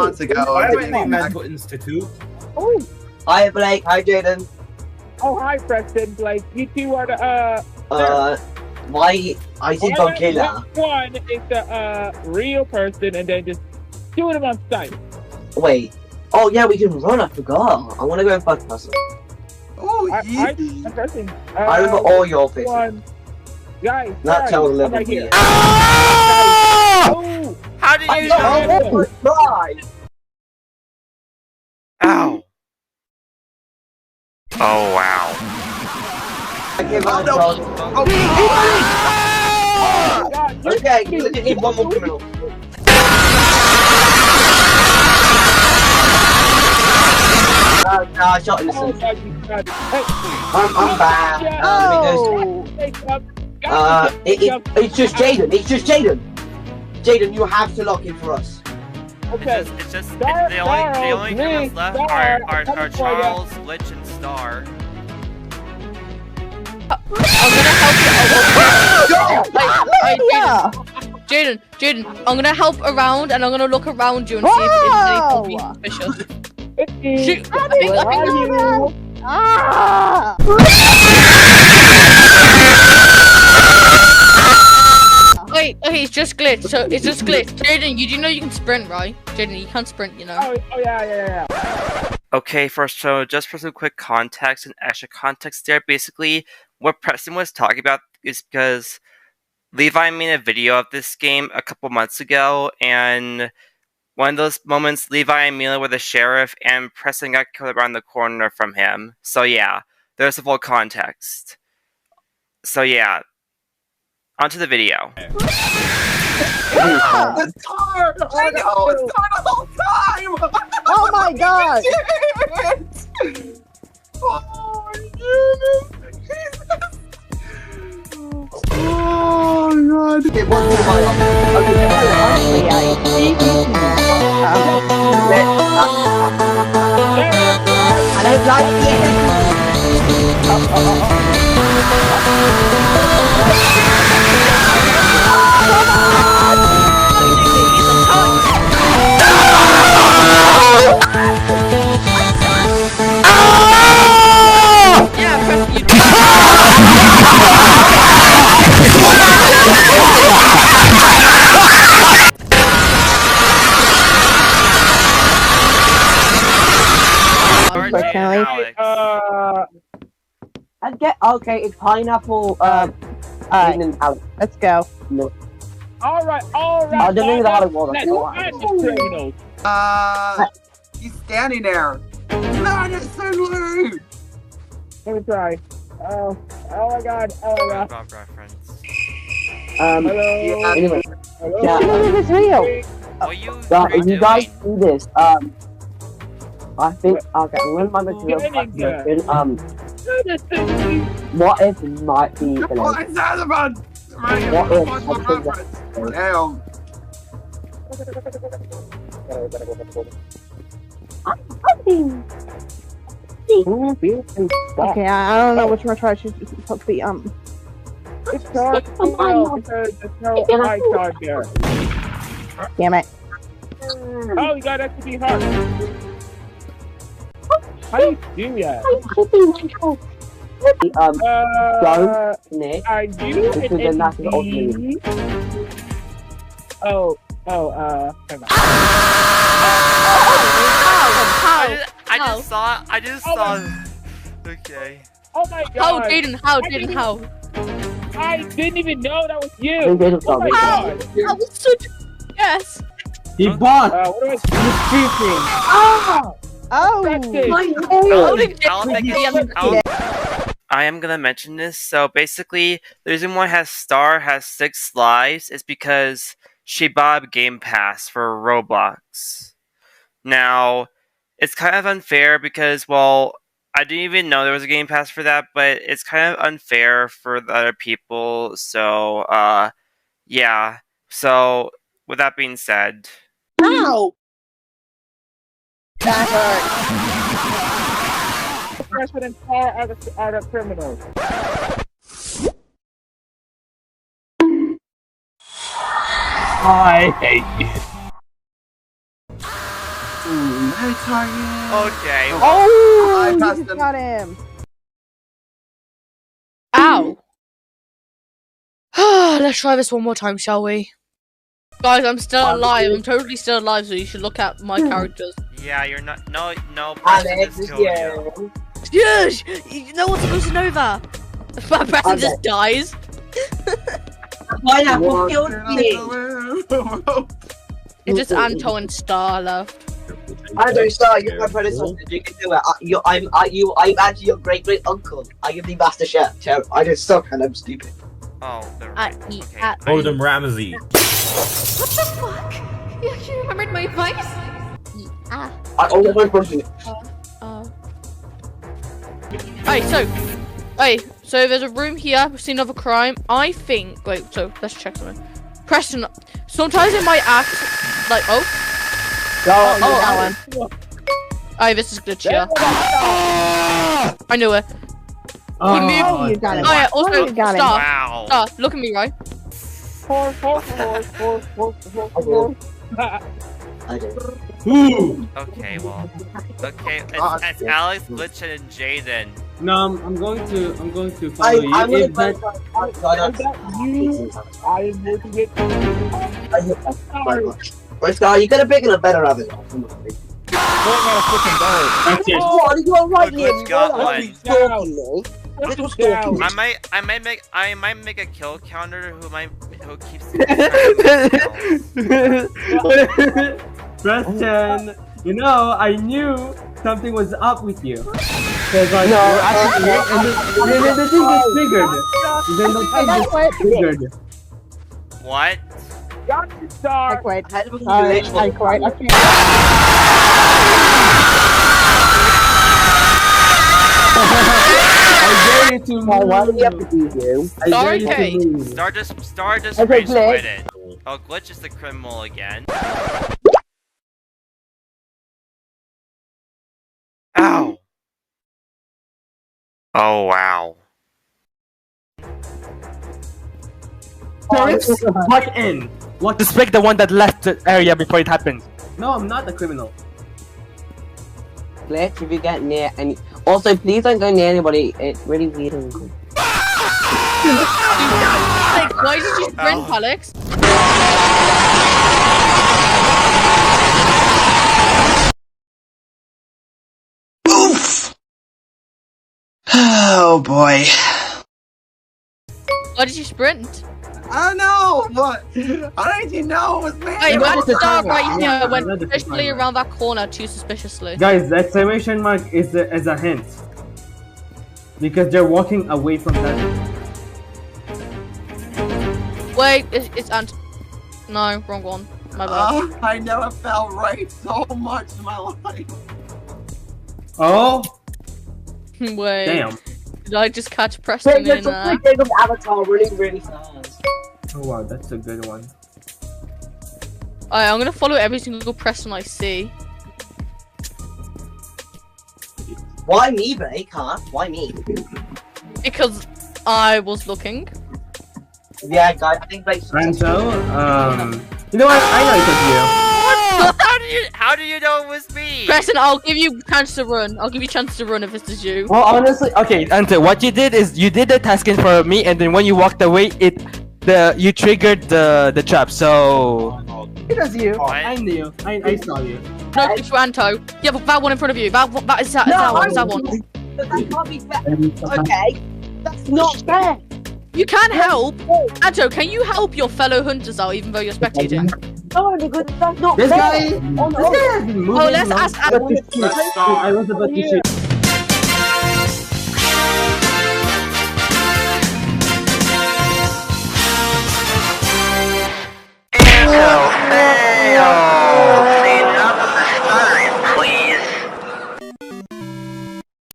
months ago. Why do I need mouse buttons to two? Oh. Hi Blake, hi Jaden. Oh, hi Preston. Blake, you two are the Why I think I'm killer. One is the real person, and then just two of them on site. Wait. Oh yeah, we can run. I forgot. I want to go and find person. Oh, I'm pressing. I remember all your faces. One. Guys, Not tell them. right here. Oh! How did you know? Right. Ow. Oh, wow. Okay, you legit need one more criminal. No, I shot innocent. I'm bad. It's just Jaden. It's just Jaden. Jaden, you have to lock in for us. Okay. It's just the only criminals left are Charles, Glitch, and Star. I'm gonna help you. Jaden, I'm gonna help around and I'm gonna look around you and see if there's anything suspicious. Shoot! I think Wait, okay, it's just glitch. So it's just glitch. Jaden, you do know you can sprint, right? Jaden, you can't sprint, you know. Oh yeah. Okay, so just for some quick context and extra context there, basically what Preston was talking about is because Levi made a video of this game a couple months ago, and one of those moments, Levi and Mila were the sheriff, and Preston got killed around the corner from him. So yeah, there's the full context. So yeah, onto the video. The car! I know, it's car the whole time! Oh my god! Oh my goodness! Oh god! Okay, one more. I don't like Yeah, Preston, you Unfortunately. And get okay. It's pineapple. Alright, let's go. No. Alright. I don't know how to water. He's standing there. Not instantly. Let me try. Oh my god. Rob reference. Hello. Yeah, anyway. Hello. Yeah. This video. What you If you guys doing? do this, I think okay. I'm gonna my material question. What if it might be the What is that about? Right, What if what's my reference? Damn. Okay, I don't know which one to try. She's supposed to be It's dark because there's no light on there. Damn it. Oh, you got that to be hard. How do you do that? Don't Nick. Are you This is a national ultimate. Never mind. I just saw. Okay. Oh my god. How, Jaden? How? I didn't even know that was you. Oh my god. That was such a yes. He won. What do I do? Oh! I am gonna mention this. So basically, the reason why Star has 6 lives is because she bought Game Pass for Roblox. Now, it's kind of unfair because, well, I didn't even know there was a Game Pass for that, but it's kind of unfair for the other people. So, yeah. So, with that being said, Ow! That hurt. Freshman and Star are the criminals. I hate you. Hi, target. Okay. Oh, I you passed just them. got him. Ow. Let's try this one more time, shall we? Guys, I'm still alive. I'm totally still alive, so you should look at my characters. Yeah, you're not. No, Preston Alex, just killed you. Yes! No one's supposed to know that. My person just dies. Pineapple killed me. It's just Anto and Star left. I don't start. You're my predecessor. You can do it. I'm actually your great uncle. I am the master chef. I just suck and I'm stupid. Oh, the I eat at Gordon Ramsay. What the fuck? You remembered my advice? Ah. I always went first. So there's a room here. We've seen another crime. I think. Wait, so let's check something. Preston, sometimes it might act like. Oh, that one. Oh, this is glitch here. I knew it. Oh, He moved. you got it. Oh yeah. Also, You got it. Star. Wow. Star, look at me, right? Okay, well. Okay, it's Alex, Glitch, and Jaden. No, I'm going to follow you. I'm If gonna that- I am looking at Where's Star? You could have bigger and better of it. That's it. Oh, you are right, Look, Liam. got You are one. stalking me. Little stalking. I might make a kill counter who keeps. Preston, you know, I knew something was up with you. Because like, No, you're acting weird, and the thing gets triggered. Then the thing That's what. gets triggered. What? got the star. Wait. I had to I glitch. quite. Okay. I dare you to move. Why do we have to do you? I dare you Okay. to move. Star just Okay, rage Glitch. quitted. Oh, Glitch is the criminal again. Ow! Oh wow. Sheriff, walk in. Just pick the one that left the area before it happened. No, I'm not a criminal. Glitch, if you get near any. Also, please don't go near anybody. It's really weird. Why did you sprint, Ow. Alex? Oh boy. Why did you sprint? I don't know, but I don't even know it was me. Hey, you had to start right here. Went Another suspiciously timer. around that corner too suspiciously. Guys, the exclamation mark is a hint. Because they're walking away from that. Wait, it's Ant. No, wrong one. My bad. I never felt right so much in my life. Oh, Wait. damn. Did I just catch Preston in there? Big of Avatar really, really fast. Oh wow, that's a good one. Alright, I'm gonna follow every single Preston I see. Why me, Blake? Huh? Why me? Because I was looking. Yeah, guys, I think Blake's. Rancho, you know what? I know it was How do you know it was me? Preston, I'll give you a chance to run. I'll give you a chance to run if this is you. Well, honestly, okay, Ante, what you did is you did the tasking for me, and then when you walked away, you triggered the trap. So It was you. you. I knew. I saw you. No, it's Anto. Yeah, but that one in front of you. That is that one. Is that one? But that can't be fair. Okay, that's not fair. You can help. Anto, can you help your fellow hunters out even though you're spectating? No, because that's not This fair. guy has been moving. Oh, let's ask. I was about to shoot.